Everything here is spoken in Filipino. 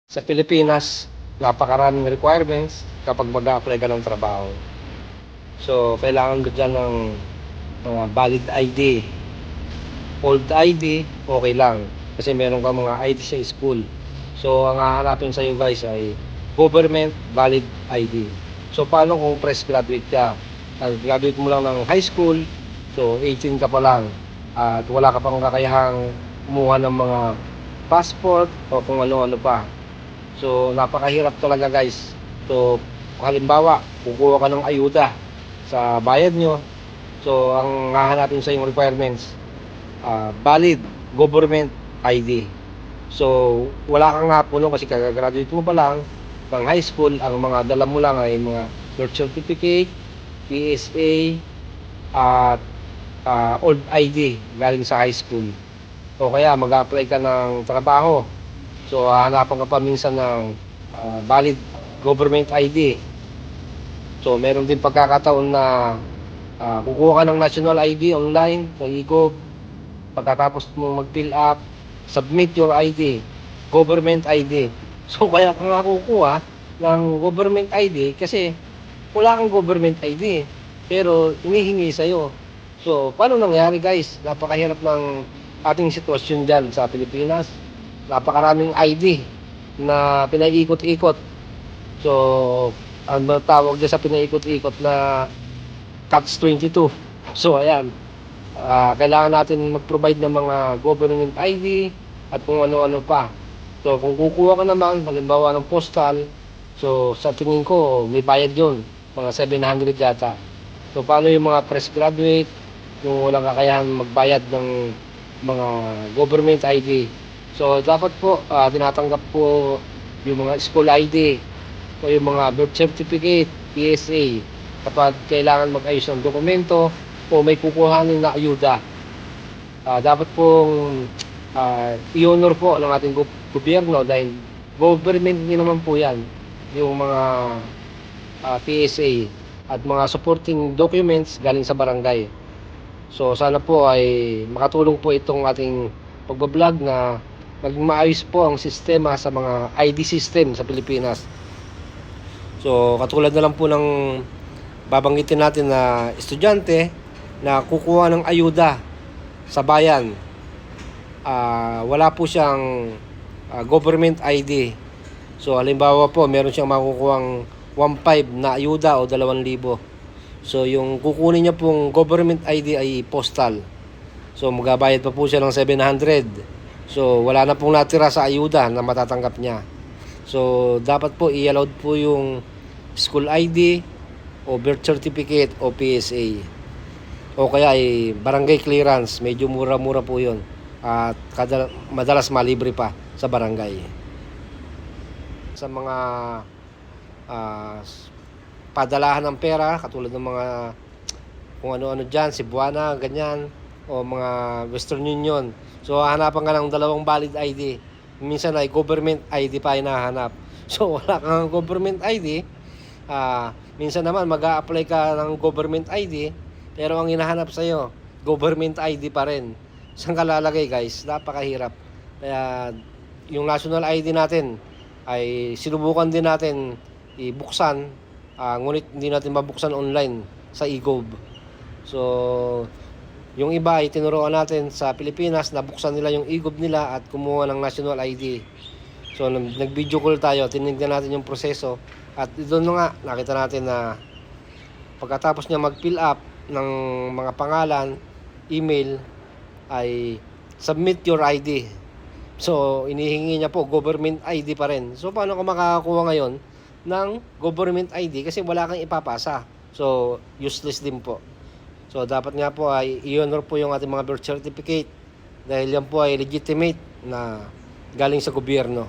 Sa Pilipinas, napakaraming requirements kapag mag-a-apply ka ng trabaho. So, kailangan ko dyan ng mga valid ID. Old ID, okay lang. Kasi meron ka mga ID sa school. So, ang hahanapin sa'yo guys ay government valid ID. So, paano kung fresh graduate ka? Graduate mo lang ng high school, so 18 ka pa lang. At wala ka pang kakayahang kumuha ng mga passport o kung ano-ano pa. So, napakahirap talaga guys. So, halimbawa, kukuha ka ng ayuda sa bayad nyo. So, ang hahanapin sa yung requirements, valid government ID. So, wala kang hapuno kasi kagagraduate mo pa lang ng high school. Ang mga dala mo lang ay mga birth certificate, PSA, at old ID galing sa high school. O kaya mag-apply ka ng trabaho. So, hahanapan ka pa minsan ng valid government ID. So, meron din pagkakataon na kukuha ka ng national ID online sa e-gov. Pagkatapos mo mag-fill up, submit your ID, government ID. So, kaya ka nga kukuha ng government ID kasi wala kang government ID. Pero, hinihingi sa'yo. So, paano nangyari guys? Napakahirap ng ating sitwasyon dyan sa Pilipinas. Napakaraming ID na pinaiikot-ikot. So, ang tawag dyan sa pinaiikot-ikot na Catch-22. So, ayan. Kailangan natin mag-provide ng mga government ID at kung ano-ano pa. So, kung kukuha ka naman, halimbawa ng postal, so, sa tingin ko, may bayad yun. Mga 700 yata. So, paano yung mga fresh graduate, yung walang kakayahan magbayad ng mga government ID. So, dapat po, tinatanggap po yung mga school ID o yung mga birth certificate, PSA, kapag kailangan mag-ayos ng dokumento o may kukuhanin na ayuda. Dapat pong i-honor po ng ating gobyerno dahil government din naman po yan, yung mga PSA at mga supporting documents galing sa barangay. So sana po ay makatulong po itong ating pagbablog na maging maayos po ang sistema sa mga ID system sa Pilipinas. So katulad na lang po ng babanggitin natin na estudyante na kukuha ng ayuda sa bayan. Wala po siyang government ID. So halimbawa po meron siyang makukuhang 1.5 na ayuda o 2,000. So, yung kukunin niya pong government ID ay postal. So, magbabayad pa po siya ng 700. So, wala na pong natira sa ayuda na matatanggap niya. So, dapat po i-allowed po yung school ID o birth certificate o PSA. O kaya ay barangay clearance. Medyo mura-mura po yun. At madalas malibre pa sa barangay. Sa mga padalahan ng pera, katulad ng mga kung ano-ano dyan, Cebuana, ganyan, o mga Western Union. So, hahanapan ka ng 2 valid ID. Minsan ay government ID pa hinahanap. So, wala kang government ID. Minsan naman, mag-a-apply ka ng government ID, pero ang hinahanap sa'yo, government ID pa rin. Saan ka lalagay, guys? Napakahirap. Kaya, yung national ID natin, ay sinubukan din natin ibuksan. Ngunit hindi natin mabuksan online sa e-gov. So, yung iba ay tinuruan natin sa Pilipinas, nabuksan nila yung e-gov nila at kumuha ng national ID. So, nag-video call tayo, tinignan natin yung proseso. At doon nga, nakita natin na pagkatapos niya mag-fill up ng mga pangalan, email, ay submit your ID. So, inihingi niya po government ID pa rin. So, paano ka makakakuha ngayon ng government ID kasi wala kang ipapasa. So, useless din po. So, dapat nga po ay i-honor po yung ating mga birth certificate dahil yan po ay legitimate na galing sa gobyerno.